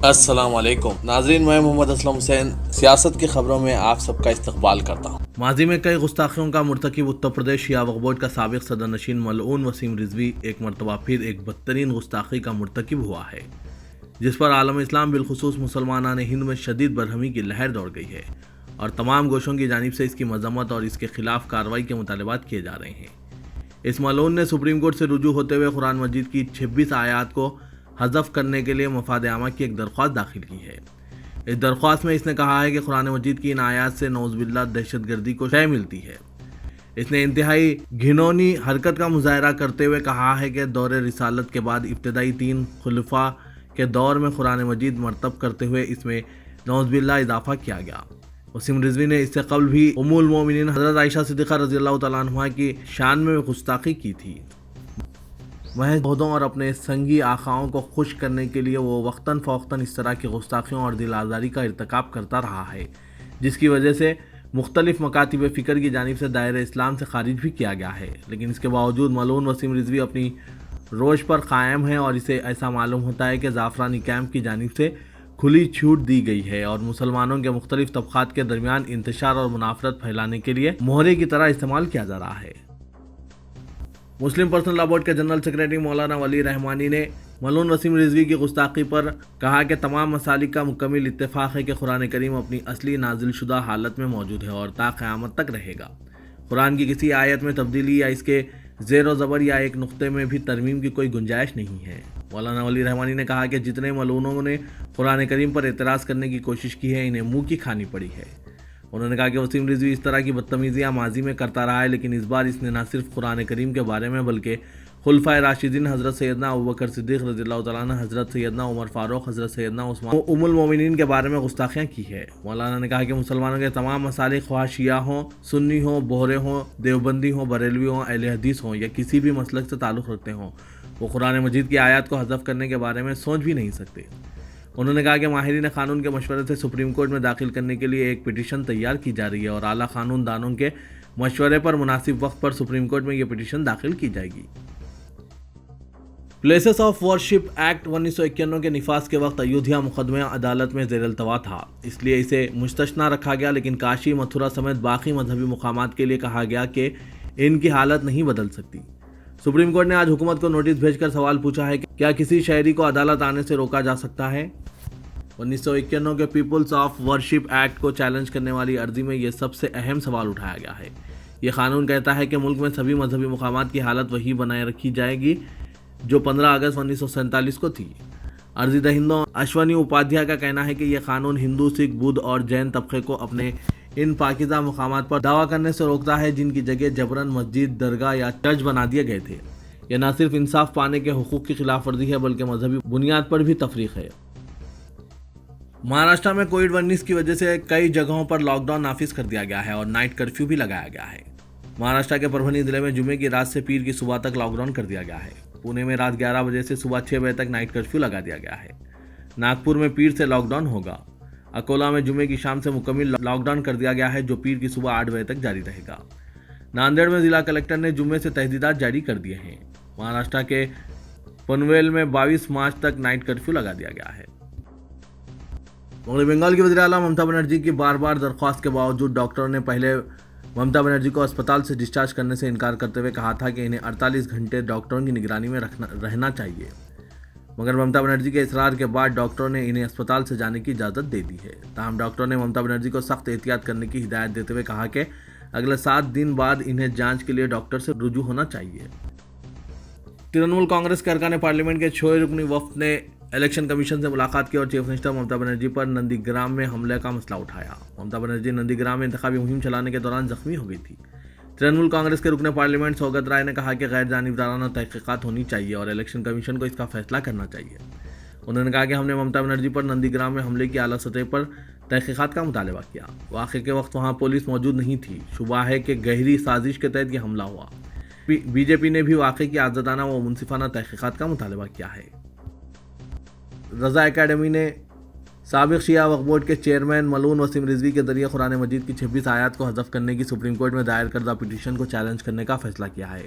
السلام علیکم ناظرین، میں محمد اسلم حسین سیاست کی خبروں میں آپ سب کا استقبال کرتا ہوں۔ ماضی میں کئی گستاخیوں کا مرتکب اتر پردیش شیعہ وقف بورڈ کا سابق صدر نشین ملعون وسیم رضوی ایک مرتبہ پھر ایک بدترین گستاخی کا مرتکب ہوا ہے، جس پر عالم اسلام بالخصوص مسلمانان ہند میں شدید برہمی کی لہر دوڑ گئی ہے اور تمام گوشوں کی جانب سے اس کی مذمت اور اس کے خلاف کارروائی کے مطالبات کیے جا رہے ہیں۔ اس ملعون نے سپریم کورٹ سے رجوع ہوتے ہوئے قرآن مجید کی 26 آیات کو حذف کرنے کے لیے مفاد عامہ کی ایک درخواست داخل کی ہے۔ اس درخواست میں اس نے کہا ہے کہ قرآن مجید کی ان آیات سے نعوذ باللہ دہشت گردی کو شے ملتی ہے۔ اس نے انتہائی گھنونی حرکت کا مظاہرہ کرتے ہوئے کہا ہے کہ دور رسالت کے بعد ابتدائی 3 خلفاء کے دور میں قرآن مجید مرتب کرتے ہوئے اس میں نعوذ باللہ اضافہ کیا گیا۔ وسیم رضوی نے اس سے قبل بھی ام المومنین حضرت عائشہ صدیقہ رضی اللہ تعالیٰ عنہا کی شان میں گستاخی کی تھی۔ محض عہدوں اور اپنے سنگی آقاؤں کو خوش کرنے کے لیے وہ وقتاً فوقتاً اس طرح کی گستاخیوں اور دل آزاری کا ارتکاب کرتا رہا ہے، جس کی وجہ سے مختلف مکاتب فکر کی جانب سے دائرہ اسلام سے خارج بھی کیا گیا ہے، لیکن اس کے باوجود ملعون وسیم رضوی اپنی روش پر قائم ہے اور اسے ایسا معلوم ہوتا ہے کہ زعفرانی کیمپ کی جانب سے کھلی چھوٹ دی گئی ہے اور مسلمانوں کے مختلف طبقات کے درمیان انتشار اور منافرت پھیلانے کے لیے مہرے کی طرح استعمال کیا جا رہا ہے۔ مسلم پرسنل لا بورڈ کے جنرل سیکریٹری مولانا ولی رحمانی نے ملعون وسیم رضوی کی گستاخی پر کہا کہ تمام مسالک کا مکمل اتفاق ہے کہ قرآن کریم اپنی اصلی نازل شدہ حالت میں موجود ہے اور تا قیامت تک رہے گا۔ قرآن کی کسی آیت میں تبدیلی یا اس کے زیر و زبر یا ایک نقطے میں بھی ترمیم کی کوئی گنجائش نہیں ہے۔ مولانا ولی رحمانی نے کہا کہ جتنے ملعونوں نے قرآن کریم پر اعتراض کرنے کی کوشش کی ہے انہیں منہ کی کھانی پڑی ہے۔ انہوں نے کہا کہ وسیم رضوی اس طرح کی بدتمیزیاں ماضی میں کرتا رہا ہے، لیکن اس بار اس نے نہ صرف قرآن کریم کے بارے میں بلکہ خلفائے راشدین حضرت سیدنا ابوبکر صدیق رضی اللہ تعالیٰ عنہ، حضرت سیدنا عمر فاروق، حضرت سیدنا عثمان ام المومنین کے بارے میں گستاخیاں کی ہے۔ مولانا نے کہا کہ مسلمانوں کے تمام مسالک، خواہ شیعہ ہوں، سنی ہوں، بہرے ہوں، دیوبندی ہوں، بریلوی ہوں، اہل حدیث ہوں یا کسی بھی مسلک سے تعلق رکھتے ہوں، وہ قرآن مجید کی آیات کو حذف کرنے کے بارے میں سوچ بھی نہیں سکتے۔ انہوں نے کہا کہ ماہرین قانون کے مشورے سے سپریم کورٹ میں داخل کرنے کے لیے ایک پٹیشن تیار کی جا رہی ہے اور اعلیٰ قانون دانوں کے مشورے پر مناسب وقت پر سپریم کورٹ میں یہ پٹیشن داخل کی جائے گی۔ پلیسز آف ورشپ ایکٹ 1991 کے نفاذ کے وقت ایودھیا مقدمہ عدالت میں زیر التوا تھا، اس لیے اسے مستثنیٰ رکھا گیا، لیکن کاشی، متھرا سمیت باقی مذہبی مقامات کے لیے کہا گیا کہ ان کی حالت نہیں بدل سکتی۔ سپریم کورٹ نے آج حکومت کو نوٹس بھیج کر سوال پوچھا ہے کہ کیا کسی شہری کو عدالت آنے سے روکا جا سکتا ہے؟ 1991 کے پیپلز آف ورشپ ایکٹ کو چیلنج کرنے والی عرضی میں یہ سب سے اہم سوال اٹھایا گیا ہے۔ یہ قانون کہتا ہے کہ ملک میں سبھی مذہبی مقامات کی حالت وہی بنائے رکھی جائے گی جو 15 اگست 1947 کو تھی۔ عرضی دہندوں اشونی اپادھیائے کا کہنا ہے کہ یہ قانون ہندو، سکھ، بدھ اور جین طبقے کو اپنے ان پاکیزہ مقامات پر دعویٰ کرنے سے روکتا ہے جن کی جگہ جبراً مسجد، درگاہ یا چرچ بنا دیے گئے تھے۔ یہ نہ صرف انصاف پانے کے حقوق کی خلاف ورزی ہے بلکہ مذہبی بنیاد پر بھی تفریق ہے۔ مہاراشٹر میں کووڈ-19 کی وجہ سے کئی جگہوں پر لاک ڈاؤن نافذ کر دیا گیا ہے اور نائٹ کرفیو بھی لگایا گیا ہے۔ مہاراشٹر کے پربھنی ضلع میں جمعے کی رات سے پیر کی صبح تک لاک ڈاؤن کر دیا گیا ہے۔ پونے میں رات 11 بجے سے صبح 6 بجے تک نائٹ کرفیو لگا دیا گیا ہے۔ ناگپور میں پیر سے لاک ڈاؤن ہوگا۔ اکولا میں جمعے کی شام سے مکمل لاک ڈاؤن کر دیا گیا ہے جو پیر کی صبح 8 بجے تک جاری رہے گا۔ ناندیڑ میں ضلع کلکٹر نے جمعے سے تحدیدات جاری کر دیے ہیں۔ مہاراشٹر کے پنویل میں 22 مارچ تک نائٹ کرفیو لگا دیا گیا ہے۔ مغربی بنگال کی وزیر اعلیٰ ممتا بنرجی کی بار بار درخواست کے باوجود ڈاکٹروں نے پہلے ممتا بنرجی کو اسپتال سے ڈسچارج کرنے سے انکار کرتے ہوئے کہا تھا کہ انہیں 48 گھنٹے ڈاکٹروں کی نگرانی میں رہنا چاہیے، مگر ممتا بنرجی کے اصرار کے بعد ڈاکٹروں نے انہیں اسپتال سے جانے کی اجازت دے دی ہے۔ تاہم ڈاکٹروں نے ممتا بنرجی کو سخت احتیاط کرنے کی ہدایت دیتے ہوئے کہا کہ اگلے 7 دن بعد انہیں جانچ کے لیے ڈاکٹر سے رجوع ہونا چاہیے۔ ترنمول کانگریس کے ارکان پارلیمنٹ کے 6 رکنی وفد نے الیکشن کمیشن سے ملاقات کی اور چیف منسٹر ممتا بنرجی پر نندی گرام میں حملے کا مسئلہ اٹھایا۔ ممتا بنرجی نندی گرام میں انتخابی مہم چلانے کے دوران زخمی ہو گئی تھی۔ ترنمول کانگریس کے رکن پارلیمنٹ سوگت رائے نے کہا کہ غیر جانبدارانہ تحقیقات ہونی چاہیے اور الیکشن کمیشن کو اس کا فیصلہ کرنا چاہیے۔ انہوں نے کہا کہ ہم نے ممتا بنرجی پر نندی گرام میں حملے کی اعلیٰ سطح پر تحقیقات کا مطالبہ کیا۔ واقعے کے وقت وہاں پولیس موجود نہیں تھی۔ شبہ ہے کہ گہری سازش کے تحت یہ حملہ ہوا۔ بی جے پی نے بھی واقعے کی آزادانہ و منصفانہ تحقیقات کا مطالبہ کیا ہے۔ رضا اکیڈمی نے سابق شیعہ وقف بورڈ کے چیئرمین ملعون وسیم رضوی کے ذریعے قرآن مجید کی 26 آیات کو حذف کرنے کی سپریم کورٹ میں دائر کردہ پٹیشن کو چیلنج کرنے کا فیصلہ کیا ہے۔